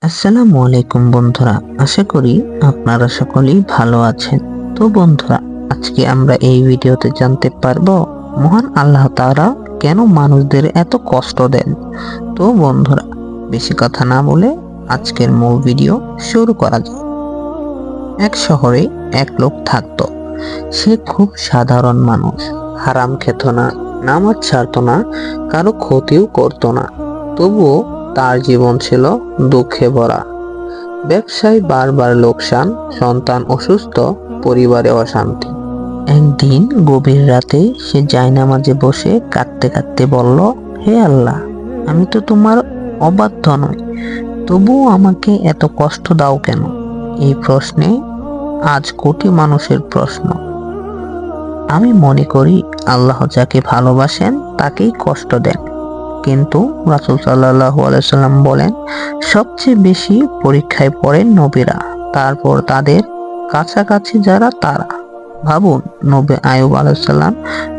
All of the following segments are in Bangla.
আসসালামু আলাইকুম বন্ধুরা, আশা করি আপনারা সকলেই ভালো আছেন। তো বন্ধুরা, আজকে আমরা এই ভিডিওতে জানতে পারবো মহান আল্লাহ তাআলা কেন মানুষদের এত কষ্ট দেন। তো বন্ধুরা, বেশি কথা না বলে আজকের মূল ভিডিও শুরু করা যাক। এক শহরে এক লোক থাকতো। সে খুব সাধারণ মানুষ, হারাম খেত না, নামাজ ছাড়তো না, কারো ক্ষতিও করতো না। তবুও তার জীবন ছিল দুঃখে ভরা। ব্যবসায় বারবার লোকসান, সন্তান অসুস্থ, পরিবারে অশান্তি। একদিন গভীর রাতে সে জায়নামাজে বসে কাঁদতে কাঁদতে বলল, হে আল্লাহ, আমি তো তোমার অবাধ্য নই, তবুও আমাকে এত কষ্ট দাও কেন? এই প্রশ্নে আজ কোটি মানুষের প্রশ্ন। আমি মনে করি আল্লাহ যাকে ভালোবাসেন তাকেই কষ্ট দেন, কিন্তু রাসূল সাল্লাল্লাহু আলাইহি সাল্লাম বলেন, সবচেয়ে বেশি পরীক্ষায় পড়েন নবীরা, তারপর তাদের কাছাকাছি যারা তারা। ভাবুন, নবী আয়ুব আলাইহিস সালাম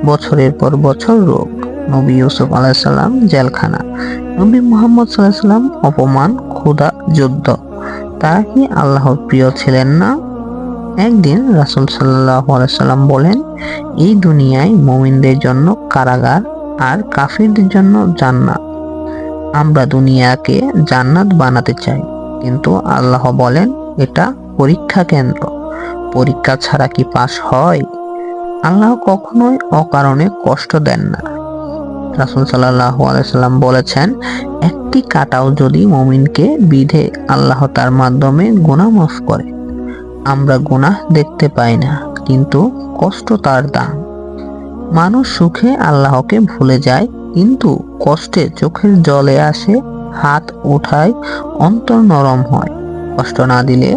বছরের পর বছর রোগ, নবী ইউসুফ আলাইহিস সালাম জেলখানা, নবী মুহাম্মদ সাল্লাল্লাহু আলাইহি সাল্লাম অপমান, ক্ষুধা, যুদ্ধ। তারা কি আল্লাহর প্রিয় ছিলেন না? একদিন রাসূল সাল্লাল্লাহু আলাইহি সাল্লাম বলেন, এই দুনিয়ায় মুমিনদের জন্য কারাগার আর কাফিরদের জন্য জান্নাত। আমরা দুনিয়াকে জান্নাত বানাতে চাই, কিন্তু আল্লাহ বলেন এটা পরীক্ষা কেন্দ্র। পরীক্ষা ছাড়া কি পাস হয়? আল্লাহ কখনোই অকারণে কষ্ট দেন না। রাসূল সাল্লাল্লাহু আলাইহি সাল্লাম বলেছেন, একটি কাঁটাও যদি মুমিনকে বিঁধে আল্লাহ তার মাধ্যমে গুনাহ মাফ করে। আমরা গুনাহ দেখতে পাই না, কিন্তু কষ্ট তার দাম। মানুষ সুখে আল্লাহকে ভুলে যায়, কিন্তু কষ্টে চোখের জলে আসে, হাত ওঠায়, অন্তর নরম হয়। কষ্ট না দিলে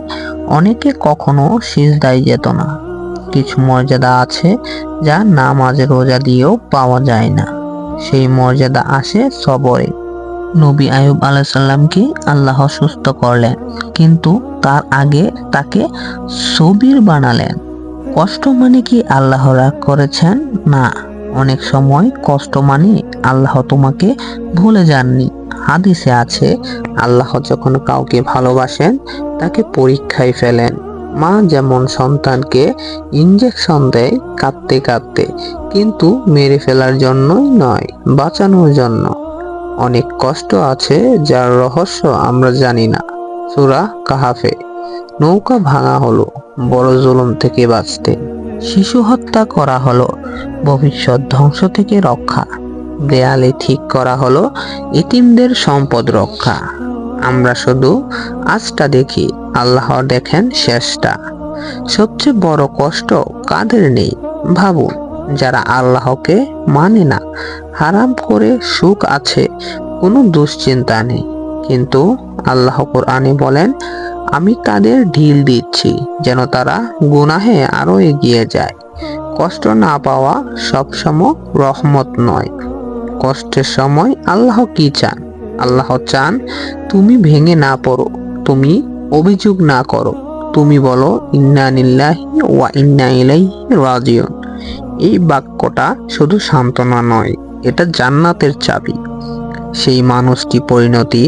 অনেকে কখনো সিজদায় যেত না। কিছু মর্যাদা আছে যা নামাজ রোজা দিয়েও পাওয়া যায় না। সেই মর্যাদা আসে সবরে। নবী আয়ুব আলাইহিস সালামকে আল্লাহ সুস্থ করলেন, কিন্তু তার আগে তাকে সবির বানালেন। কষ্ট মানে কি আল্লাহ রাগ করেছেন? না, অনেক সময় কষ্ট মানে আল্লাহ তোমাকে ভুলে যাননি। হাদিসে আছে, আল্লাহ যখন কাউকে ভালোবাসেন তাকে পরীক্ষায় ফেলেন। মা যেমন সন্তানকে ইনজেকশন দেয় কাঁদতে কাঁদতে, কিন্তু মেরে ফেলার জন্যই নয়, বাঁচানোর জন্য। অনেক কষ্ট আছে যার রহস্য আমরা জানি না। সূরা কাহাফে, নৌকা ভাঙা হলো বড় জুলুম থেকে বাঁচতে, শিশু হত্যা করা হলো ভবিষ্যৎ ধ্বংস থেকে রক্ষা, দেয়ালে ঠিক করা হলো এতিমদের সম্পদ রক্ষা। আমরা শুধু আজটা দেখি, আল্লাহ দেখেন শেষটা। সবচেয়ে বড় কষ্ট কাদের নেই? ভাবুন, যারা আল্লাহকে মানে না, হারাম করে সুখ আছে, কোনো দুশ্চিন্তা নেই, কিন্তু আল্লাহ কোরআনে বলেন, আমি তাদের ঢিল দিচ্ছি যেন তারা গুনাহে আরো এগিয়ে যায়। কষ্ট না পাওয়া সবসময় রহমত নয়। কষ্টের সময় আল্লাহ কি চান? আল্লাহ চান তুমি ভেঙে না পড়ো, তুমি অভিযোগ না করো, তুমি বলো ইন্না লিল্লাহি ওয়া ইন্না ইলাইহি রাজিউন। এই বাক্যটা শুধু সান্ত্বনা নয়, এটা জান্নাতের চাবি। সেই মানুষটি পরিণতি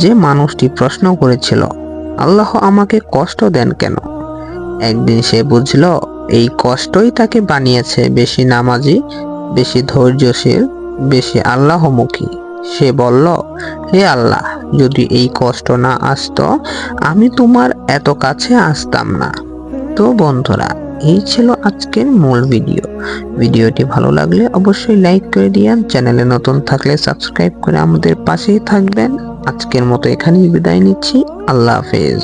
যে মানুষটি প্রশ্ন করেছিল, আল্লাহ আমাকে কষ্ট দেন কেন? একদিন সে বুঝল, এই কষ্টই তাকে বানিয়েছে বেশি নামাজি, বেশি ধৈর্যশীল, বেশি আল্লাহমুখী। সে বলল, হে আল্লাহ, যদি এই কষ্ট না আসতো আমি তোমার এত কাছে আসতাম না। তো বন্ধুরা, এই ছিল আজকের মূল ভিডিও। ভিডিওটি ভালো লাগলে অবশ্যই লাইক করে দিয়েন, চ্যানেলে নতুন থাকলে সাবস্ক্রাইব করে আমাদের পাশেই থাকবেন। আজকের মতো এখানেই বিদায় নিচ্ছি। আল্লাহ হাফেজ।